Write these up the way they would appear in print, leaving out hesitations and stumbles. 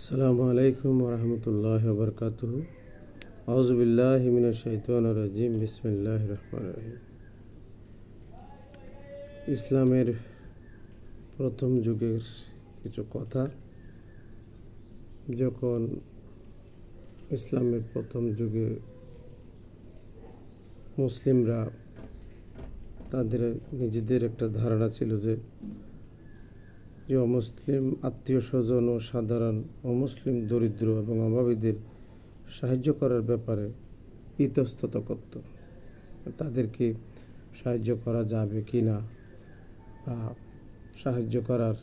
আসসালামু আলাইকুম ওরহমতুল্লাহ বরকাতুহ। আউযু বিল্লাহি মিনাশ শাইতানির রাজিম। বিসমিল্লাহির রহমানির রহিম। ইসলামের প্রথম যুগের কিছু কথা। যখন ইসলামের প্রথম যুগে মুসলিমরা তাদের নিজেদের একটা ধারণা ছিল যে অমুসলিম আত্মীয় স্বজন ও সাধারণ অমুসলিম দরিদ্র এবং অভাবীদের সাহায্য করার ব্যাপারে ইতস্তত করত। তাদেরকে সাহায্য করা যাবে কি না বা সাহায্য করার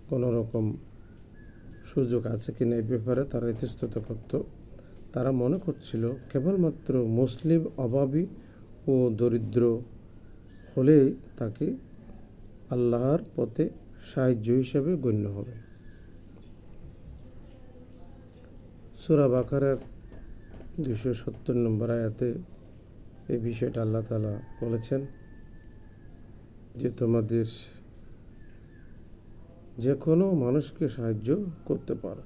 কোনো রকম সুযোগ আছে কি না এই ব্যাপারে তারা ইতস্তত করত। তারা মনে করছিল কেবলমাত্র মুসলিম অভাবী ও দরিদ্র হলেই তাকে আল্লাহর পথে সাহায্য হিসেবে গণ্য হবে। সূরা বাকারার 270 নম্বর আয়াতে এই বিষয়টা আল্লাহ তাআলা বলেছেন যে তোমাদের যে কোনো মানুষকে সাহায্য করতে পারো।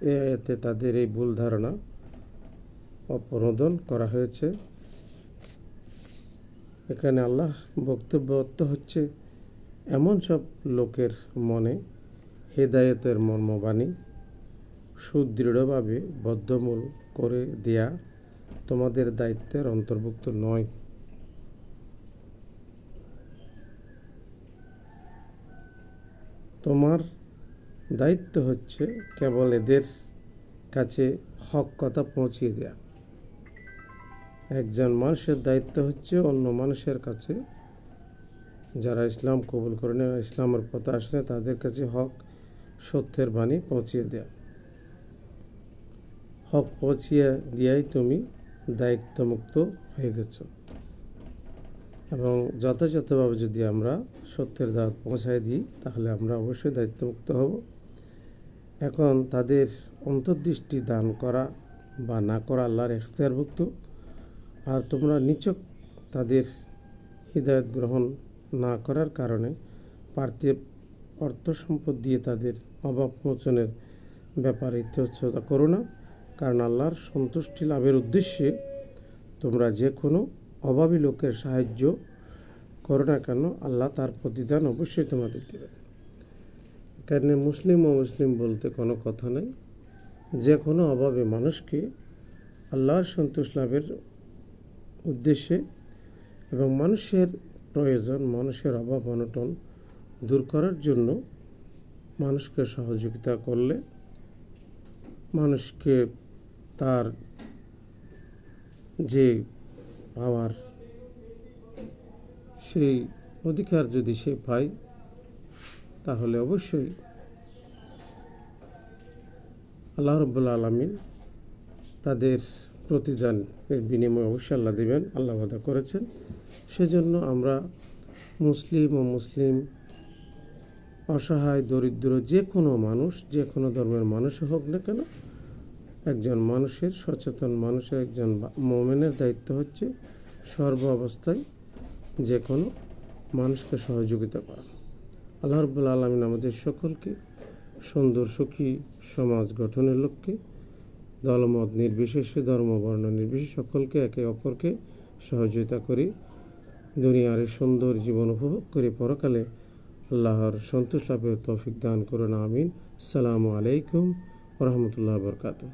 এই আয়াতে তাদের এই ভুল ধারণা অপনোদন করা হয়েছে। এখানে আল্লাহ বক্তব্য হচ্ছে এমন সব লোকের মনে হেদায়েতের মর্মবাণী সুদৃঢ়ভাবে বদ্ধমূল করে দেয়া তোমাদের দায়িত্বের অন্তর্ভুক্ত নয়। তোমার দায়িত্ব হচ্ছে কেবল এদের কাছে হক কথা পৌঁছিয়ে দেয়া। একজন মানুষের দায়িত্ব হচ্ছে অন্য মানুষের কাছে, যারা ইসলাম কবুল করে না, ইসলামের পথে আসে না, তাদের কাছে হক সত্যের বাণী পৌঁছিয়ে দেয়া। হক পৌঁছিয়ে দিয়াই তুমি দায়িত্বমুক্ত হয়ে গেছ। এবং যথাযথভাবে যদি আমরা সত্যের দাওয়াত পৌঁছায় দিই তাহলে আমরা অবশ্যই দায়িত্বমুক্ত হব। এখন তাদের অন্তর্দৃষ্টি দান করা বা না করা আল্লাহর এখতিয়ারভুক্ত। আর তোমরা নিছক তাদের হিদায়াত গ্রহণ না করার কারণে পার্থিব অর্থ সম্পদ দিয়ে তাদের অভাব মোচনের ব্যাপারে ইতস্ততা করো না, কারণ আল্লাহর সন্তুষ্টি লাভের উদ্দেশ্যে তোমরা যে কোনো অভাবী লোকের সাহায্য করো না কেন আল্লাহ তার প্রতিদান অবশ্যই তোমাদের দেবেন। এখানে মুসলিম ও মুসলিম বলতে কোনো কথা নেই। যে কোনো অভাবী মানুষকে আল্লাহর সন্তুষ্ট লাভের উদ্দেশ্যে এবং মানুষের প্রয়োজন, মানুষের অভাব অনটন দূর করার জন্য মানুষকে সহযোগিতা করলে, মানুষকে তার যে পাওয়ার সেই অধিকার যদি সে পায় তাহলে অবশ্যই আল্লাহ রাব্বুল আলামিন তাদের প্রতিদানের বিনিময়ে অবশ্যই আল্লাহ দেবেন, আল্লাহ ওয়াদা করেছেন। সেজন্য আমরা মুসলিম ও মুসলিম অসহায় দরিদ্র যে কোনো মানুষ, যে কোনো ধর্মের মানুষ হোক না কেন, একজন মানুষের, সচেতন মানুষের, একজন মুমিনের দায়িত্ব হচ্ছে সর্ব অবস্থায় যে কোনো মানুষকে সহযোগিতা করা। আল্লাহ রাব্বুল আলামিন আমাদের সকলকে সুন্দর সুখী সমাজ গঠনের লক্ষ্যে দলমত নির্বিশেষে, ধর্ম বর্ণ নির্বিশেষে সকলকে একে অপরকে সহযোগিতা করি দুনিয়ার সুন্দর জীবন উপভোগ করে পরকালে আল্লাহর সন্তোষ লাভের তৌফিক দান করুন। আমিন। আসসালামু আলাইকুম ওয়া রাহমাতুল্লাহি ওয়া বারাকাতুহু।